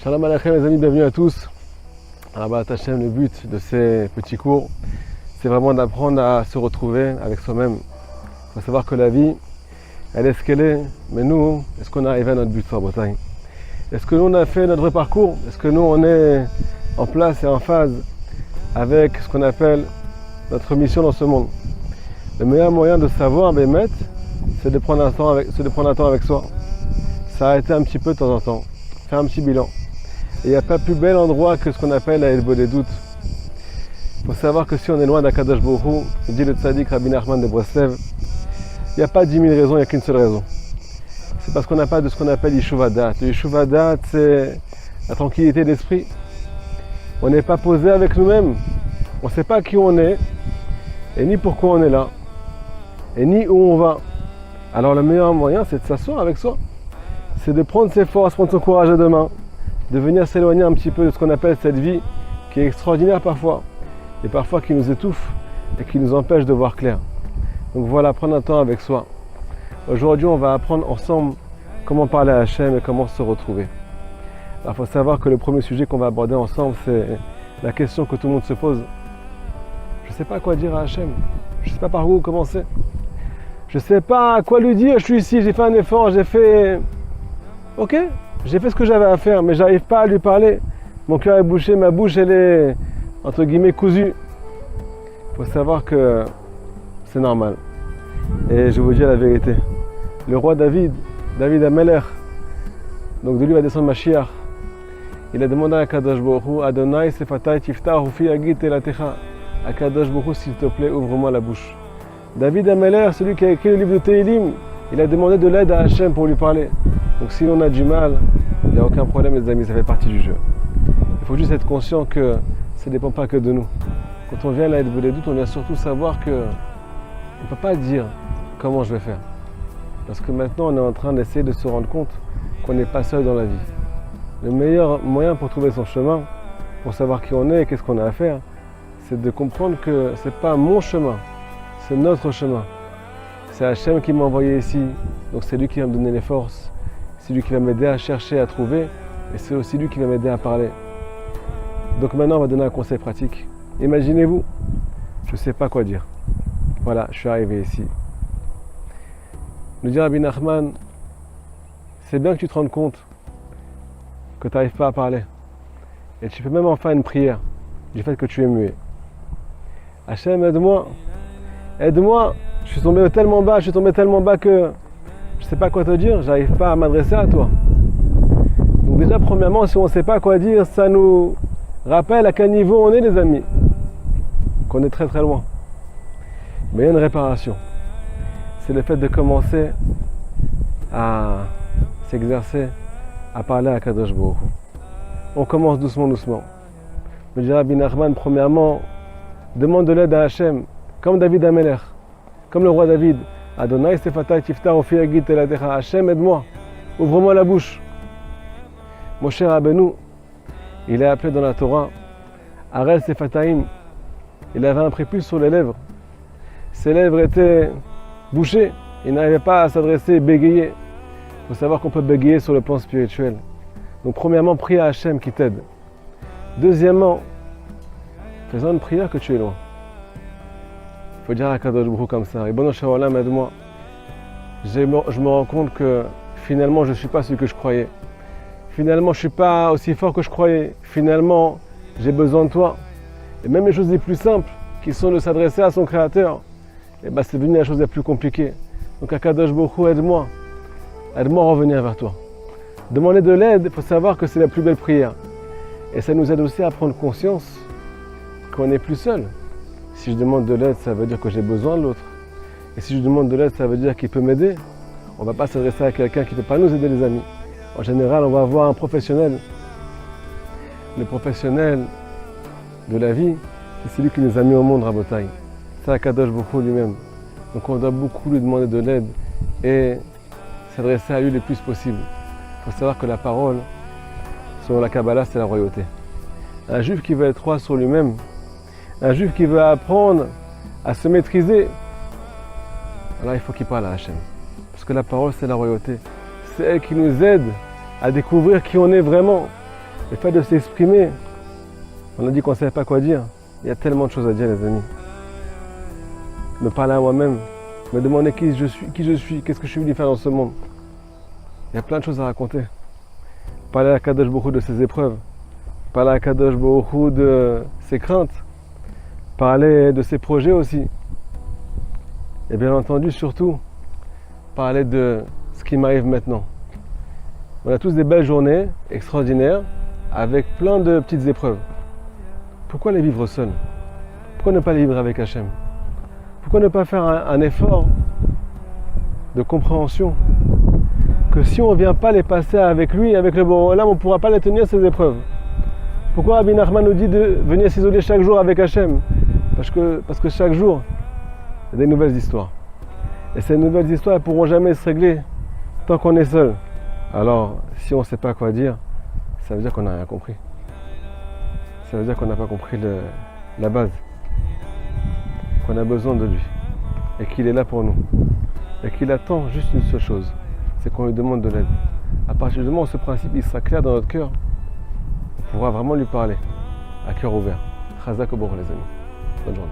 Shalom Aleichem les amis, bienvenue à tous. Rabat Hashem, le but de ces petits cours, c'est vraiment d'apprendre à se retrouver avec soi-même. Il faut savoir que la vie, elle est ce qu'elle est, mais nous, est-ce qu'on est arrivé à notre but sur la Bretagne? Est-ce que nous on a fait notre vrai parcours? Est-ce que nous on est en place et en phase avec ce qu'on appelle notre mission dans ce monde? Le meilleur moyen de savoir, c'est de prendre un temps avec soi. S'arrêter un petit peu de temps en temps, faire un petit bilan. Et il n'y a pas plus bel endroit que ce qu'on appelle la Elbo des doutes. Il faut savoir que si on est loin d'Akadosh Baruch Hu, dit le tzaddik Rabbi Nachman de Breslev, il n'y a pas 10 000 raisons, il n'y a qu'une seule raison. C'est parce qu'on n'a pas de ce qu'on appelle Yeshuv Hadat. Le Yeshuv Hadat, c'est la tranquillité d'esprit. On n'est pas posé avec nous-mêmes. On ne sait pas qui on est, et ni pourquoi on est là, et ni où on va. Alors le meilleur moyen, c'est de s'asseoir avec soi. C'est de prendre ses forces, prendre son courage à deux mains, de venir s'éloigner un petit peu de ce qu'on appelle cette vie qui est extraordinaire parfois, et parfois qui nous étouffe et qui nous empêche de voir clair. Donc voilà, prendre un temps avec soi. Aujourd'hui, on va apprendre ensemble comment parler à Hachem et comment se retrouver. Alors, il faut savoir que le premier sujet qu'on va aborder ensemble, c'est la question que tout le monde se pose. Je ne sais pas quoi dire à Hachem. Je ne sais pas par où commencer. Je ne sais pas quoi lui dire. Je suis ici, j'ai fait un effort, j'ai fait... Ok, j'ai fait ce que j'avais à faire, mais j'arrive pas à lui parler. Mon cœur est bouché, ma bouche, elle est, entre guillemets, cousue. Il faut savoir que c'est normal. Et je vais vous dire la vérité. Le roi David Ameler, donc de lui va descendre Mashiach, il a demandé à Kadosh Baruch Hu, Adonai sefatai tiftach ufi agit elatecha. À Kadosh Baruch Hu, s'il te plaît, ouvre-moi la bouche. David Ameler, celui qui a écrit le livre de Tehilim, il a demandé de l'aide à Hachem pour lui parler. Donc si on a du mal, il n'y a aucun problème les amis, ça fait partie du jeu. Il faut juste être conscient que ça ne dépend pas que de nous. Quand on vient à l'aide des doutes, on vient surtout savoir qu'on ne peut pas dire comment je vais faire. Parce que maintenant on est en train d'essayer de se rendre compte qu'on n'est pas seul dans la vie. Le meilleur moyen pour trouver son chemin, pour savoir qui on est et qu'est-ce qu'on a à faire, c'est de comprendre que ce n'est pas mon chemin, c'est notre chemin. C'est Hachem qui m'a envoyé ici, donc c'est lui qui va me donner les forces. C'est lui qui va m'aider à chercher, à trouver, et c'est aussi lui qui va m'aider à parler. Donc maintenant, on va donner un conseil pratique. Imaginez-vous, je ne sais pas quoi dire. Voilà, je suis arrivé ici. Nous dit Rabbi Nachman, c'est bien que tu te rendes compte que tu n'arrives pas à parler. Et tu peux même en faire une prière du fait que tu es muet. Hachem, aide-moi. Aide-moi. Je suis tombé tellement bas que je ne sais pas quoi te dire, j'arrive pas à m'adresser à toi. Donc déjà, premièrement, si on ne sait pas quoi dire, ça nous rappelle à quel niveau on est les amis. Qu'on est très très loin. Mais il y a une réparation. C'est le fait de commencer à s'exercer, à parler à Kadosh Baruch Hu. On commence doucement. Me dit Rabbi Nachman, premièrement, demande de l'aide à Hachem, comme David Ameler, comme le roi David. Adonai sefatai tiftach ufi agit elatecha. Hachem, aide-moi, ouvre-moi la bouche. Moshe Rabbeinu, il est appelé dans la Torah Arel Sefataim. Il avait un prépuce sur les lèvres. Ses lèvres étaient bouchées. Il n'arrivait pas à s'adresser, bégayer. Il faut savoir qu'on peut bégayer sur le plan spirituel. Donc premièrement, prie à Hachem qui t'aide. Deuxièmement, fais-en une prière que tu es loin. Il faut dire à Kadosh Baruch Hu comme ça. Ribono shel olam, aide-moi. Je me rends compte que finalement, je ne suis pas celui que je croyais. Finalement, je ne suis pas aussi fort que je croyais. Finalement, j'ai besoin de toi. Et même les choses les plus simples, qui sont de s'adresser à son Créateur, c'est devenu la chose la plus compliquée. Donc, à Kadosh Baruch Hu, aide-moi. Aide-moi à revenir vers toi. Demander de l'aide, il faut savoir que c'est la plus belle prière. Et ça nous aide aussi à prendre conscience qu'on n'est plus seul. Si je demande de l'aide, ça veut dire que j'ai besoin de l'autre. Et si je demande de l'aide, ça veut dire qu'il peut m'aider. On ne va pas s'adresser à quelqu'un qui ne peut pas nous aider, les amis. En général, on va avoir un professionnel. Le professionnel de la vie, c'est celui qui nous a mis au monde, Rabotai. C'est Akadosh Baruch Hu lui-même. Donc on doit beaucoup lui demander de l'aide et s'adresser à lui le plus possible. Il faut savoir que la parole, selon la Kabbalah, c'est la royauté. Un juif qui veut être roi sur lui-même, un juif qui veut apprendre à se maîtriser, alors il faut qu'il parle à Hachem. Parce que la parole, c'est la royauté. C'est elle qui nous aide à découvrir qui on est vraiment. Le fait de s'exprimer, on a dit qu'on ne savait pas quoi dire. Il y a tellement de choses à dire, les amis. Me parler à moi-même, me demander qui je suis, qu'est-ce que je suis venu faire dans ce monde. Il y a plein de choses à raconter. Parler à Kadosh Baruch Hu de ses épreuves, parler à Kadosh Baruch Hu de ses craintes, parler de ses projets aussi. Et bien entendu, surtout, parler de ce qui m'arrive maintenant. On a tous des belles journées extraordinaires avec plein de petites épreuves. Pourquoi les vivre seuls? Pourquoi ne pas les vivre avec Hachem? Pourquoi ne pas faire un effort de compréhension que si on ne vient pas les passer avec lui, avec le Boré Olam, on ne pourra pas les tenir ces épreuves? Pourquoi Rabbi Nachman nous dit de venir s'isoler chaque jour avec Hachem? Parce que chaque jour, il y a des nouvelles histoires. Et ces nouvelles histoires ne pourront jamais se régler tant qu'on est seul. Alors, si on ne sait pas quoi dire, ça veut dire qu'on n'a rien compris. Ça veut dire qu'on n'a pas compris la base. Qu'on a besoin de lui. Et qu'il est là pour nous. Et qu'il attend juste une seule chose. C'est qu'on lui demande de l'aide. À partir du moment où ce principe il sera clair dans notre cœur, on pourra vraiment lui parler. À cœur ouvert. Chazak au Boré, les amis. Bonne journée.